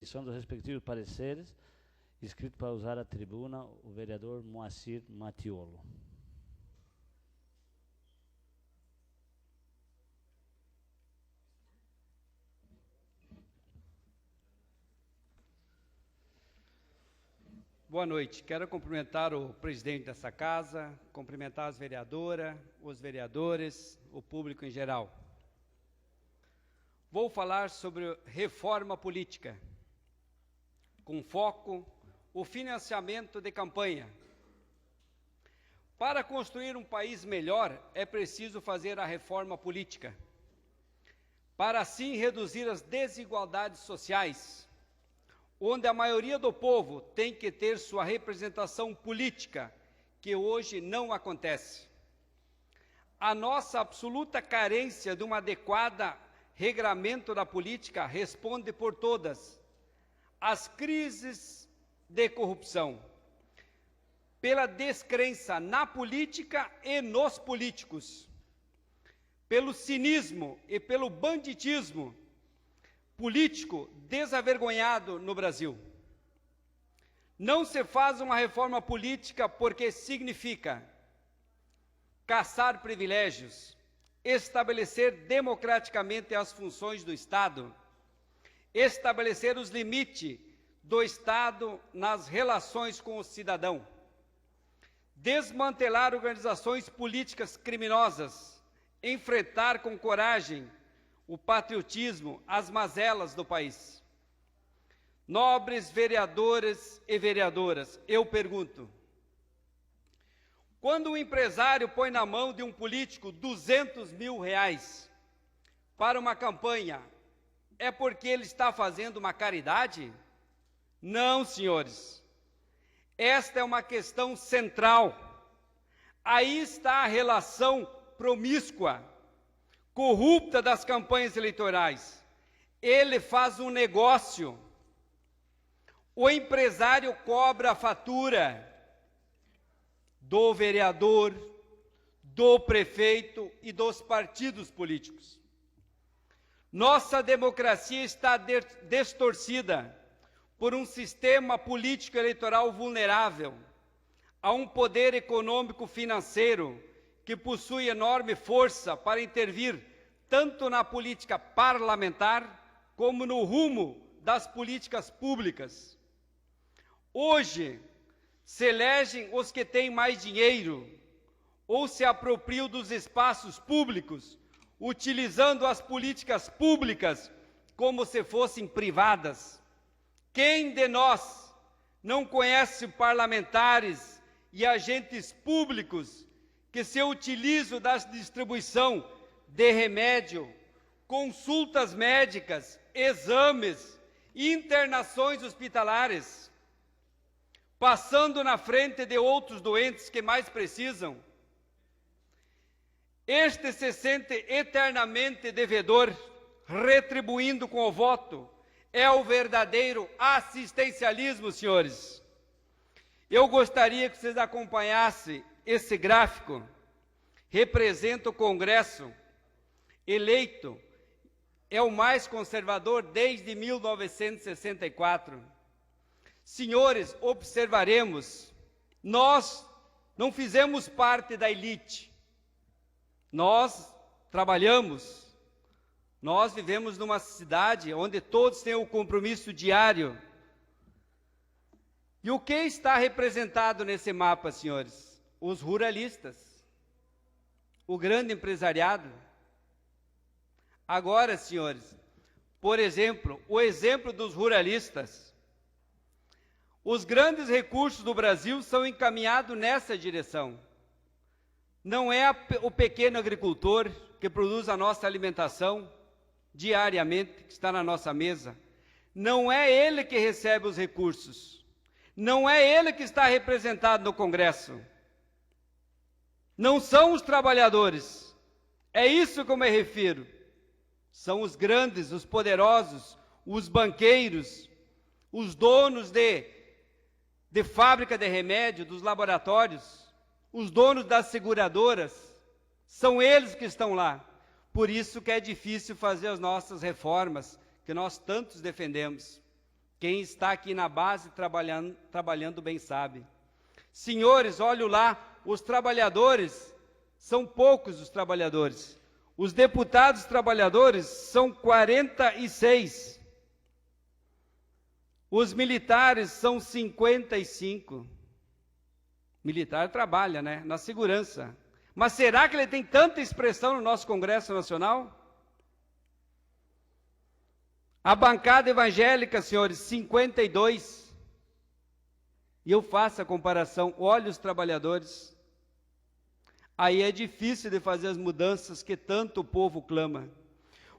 São dos respectivos pareceres, inscrito para usar a tribuna o vereador Moacir Matiolo. Boa noite. Quero cumprimentar o presidente dessa casa, cumprimentar as vereadoras, os vereadores, o público em geral. Vou falar sobre reforma política, com foco o financiamento de campanha. Para construir um país melhor, é preciso fazer a reforma política, para assim reduzir as desigualdades sociais, onde a maioria do povo tem que ter sua representação política, que hoje não acontece. A nossa absoluta carência de uma adequada regramento da política responde por todas as crises de corrupção, pela descrença na política e nos políticos, pelo cinismo e pelo banditismo político desavergonhado no Brasil. Não se faz uma reforma política porque significa caçar privilégios, estabelecer democraticamente as funções do Estado, estabelecer os limites do Estado nas relações com o cidadão, desmantelar organizações políticas criminosas, enfrentar com coragem o patriotismo, as mazelas do país. Nobres vereadores e vereadoras, eu pergunto, quando um empresário põe na mão de um político R$200 mil para uma campanha, é porque ele está fazendo uma caridade? Não, senhores. Esta é uma questão central. Aí está a relação promíscua, corrupta das campanhas eleitorais. Ele faz um negócio. O empresário cobra a fatura do vereador, do prefeito e dos partidos políticos. Nossa democracia está distorcida por um sistema político eleitoral vulnerável a um poder econômico financeiro que possui enorme força para intervir tanto na política parlamentar como no rumo das políticas públicas. Hoje, se elegem os que têm mais dinheiro ou se apropriam dos espaços públicos, utilizando as políticas públicas como se fossem privadas. Quem de nós não conhece parlamentares e agentes públicos que se utilizam da distribuição de remédio, consultas médicas, exames, internações hospitalares, passando na frente de outros doentes que mais precisam? Este se sente eternamente devedor, retribuindo com o voto. É o verdadeiro assistencialismo, senhores. Eu gostaria que vocês acompanhassem esse gráfico. Representa o Congresso eleito, é o mais conservador desde 1964. Senhores, observaremos, nós não fizemos parte da elite. Nós trabalhamos, nós vivemos numa cidade onde todos têm o compromisso diário. E o que está representado nesse mapa, senhores? Os ruralistas, o grande empresariado. Agora, senhores, por exemplo, o exemplo dos ruralistas. Os grandes recursos do Brasil são encaminhados nessa direção. Não é o pequeno agricultor que produz a nossa alimentação diariamente, que está na nossa mesa. Não é ele que recebe os recursos. Não é ele que está representado no Congresso. Não são os trabalhadores. É isso que eu me refiro. São os grandes, os poderosos, os banqueiros, os donos de fábrica de remédio, dos laboratórios, os donos das seguradoras, são eles que estão lá. Por isso que é difícil fazer as nossas reformas, que nós tantos defendemos. Quem está aqui na base trabalhando bem sabe. Senhores, olho lá, os trabalhadores, são poucos os trabalhadores. Os deputados trabalhadores são 46. Os militares são 55. Militar trabalha, né? Na segurança. Mas será que ele tem tanta expressão no nosso Congresso Nacional? A bancada evangélica, senhores, 52. E eu faço a comparação, olha os trabalhadores. Aí é difícil de fazer as mudanças que tanto o povo clama.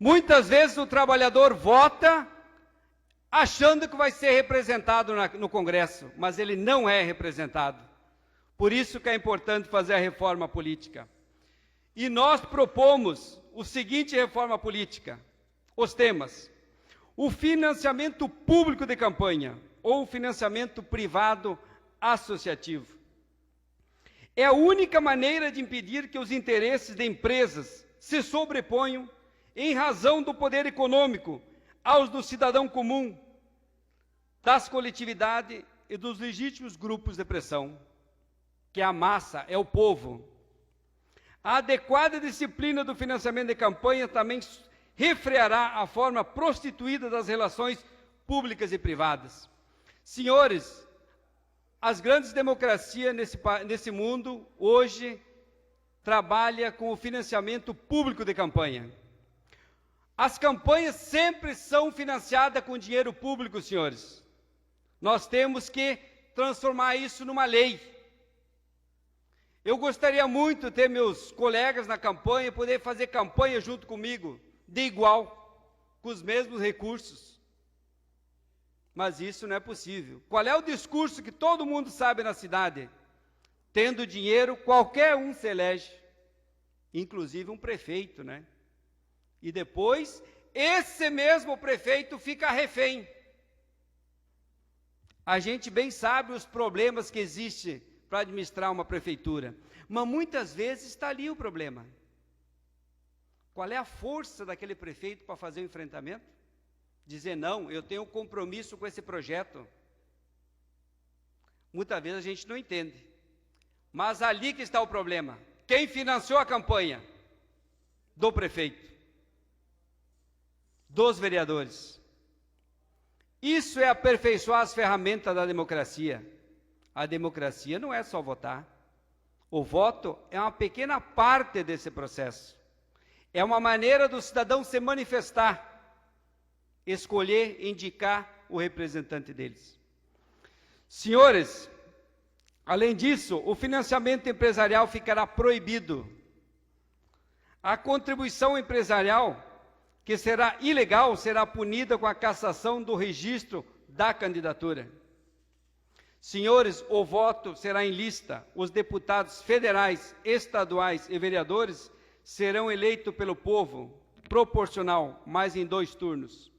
Muitas vezes o trabalhador vota achando que vai ser representado no Congresso, mas ele não é representado. Por isso que é importante fazer a reforma política. E nós propomos o seguinte reforma política, os temas: o financiamento público de campanha ou o financiamento privado associativo. É a única maneira de impedir que os interesses de empresas se sobreponham em razão do poder econômico aos do cidadão comum, das coletividades e dos legítimos grupos de pressão, que é a massa, é o povo. A adequada disciplina do financiamento de campanha também refreará a forma prostituída das relações públicas e privadas. Senhores, as grandes democracias nesse mundo, hoje, trabalham com o financiamento público de campanha. As campanhas sempre são financiadas com dinheiro público, senhores. Nós temos que transformar isso numa lei. Eu gostaria muito de ter meus colegas na campanha, poder fazer campanha junto comigo, de igual, com os mesmos recursos. Mas isso não é possível. Qual é o discurso que todo mundo sabe na cidade? Tendo dinheiro, qualquer um se elege, inclusive um prefeito, né? E depois, esse mesmo prefeito fica refém. A gente bem sabe os problemas que existem para administrar uma prefeitura, mas muitas vezes está ali o problema. Qual é a força daquele prefeito para fazer o enfrentamento? Dizer, não, eu tenho um compromisso com esse projeto. Muitas vezes a gente não entende. Mas ali que está o problema. Quem financiou a campanha? Do prefeito. Dos vereadores. Isso é aperfeiçoar as ferramentas da democracia. A democracia não é só votar. O voto é uma pequena parte desse processo. É uma maneira do cidadão se manifestar, escolher, indicar o representante deles. Senhores, além disso, o financiamento empresarial ficará proibido. A contribuição empresarial, que será ilegal, será punida com a cassação do registro da candidatura. Senhores, o voto será em lista. Os deputados federais, estaduais e vereadores serão eleitos pelo povo, proporcional, mas em 2 turnos.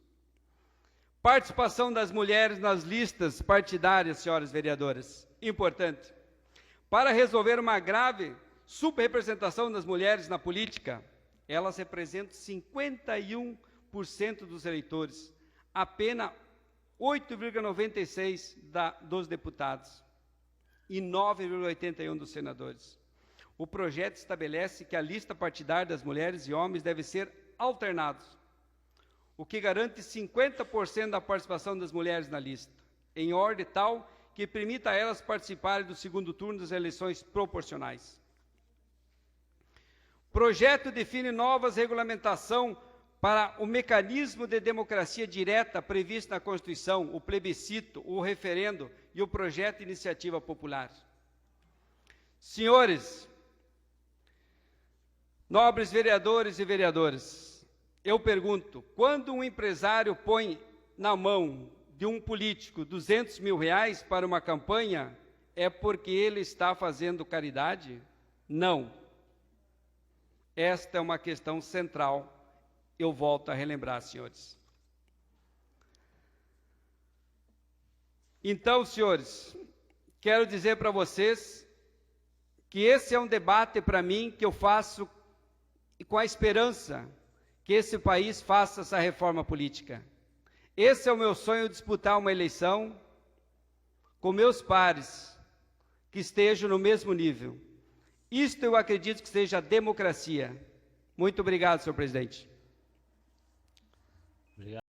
Participação das mulheres nas listas partidárias, senhoras vereadoras. Importante. Para resolver uma grave subrepresentação das mulheres na política, elas representam 51% dos eleitores, apenas 8,96% dos deputados e 9,81% dos senadores. O projeto estabelece que a lista partidária das mulheres e homens deve ser alternados, o que garante 50% da participação das mulheres na lista, em ordem tal que permita a elas participarem do segundo turno das eleições proporcionais. O projeto define novas regulamentações para o mecanismo de democracia direta previsto na Constituição, o plebiscito, o referendo e o projeto de iniciativa popular. Senhores, nobres vereadores e vereadoras, eu pergunto, quando um empresário põe na mão de um político R$200 mil para uma campanha, é porque ele está fazendo caridade? Não. Esta é uma questão central. Eu volto a relembrar, senhores. Então, senhores, quero dizer para vocês que esse é um debate para mim que eu faço com a esperança que esse país faça essa reforma política. Esse é o meu sonho, disputar uma eleição com meus pares, que estejam no mesmo nível. Isto eu acredito que seja a democracia. Muito obrigado, senhor presidente.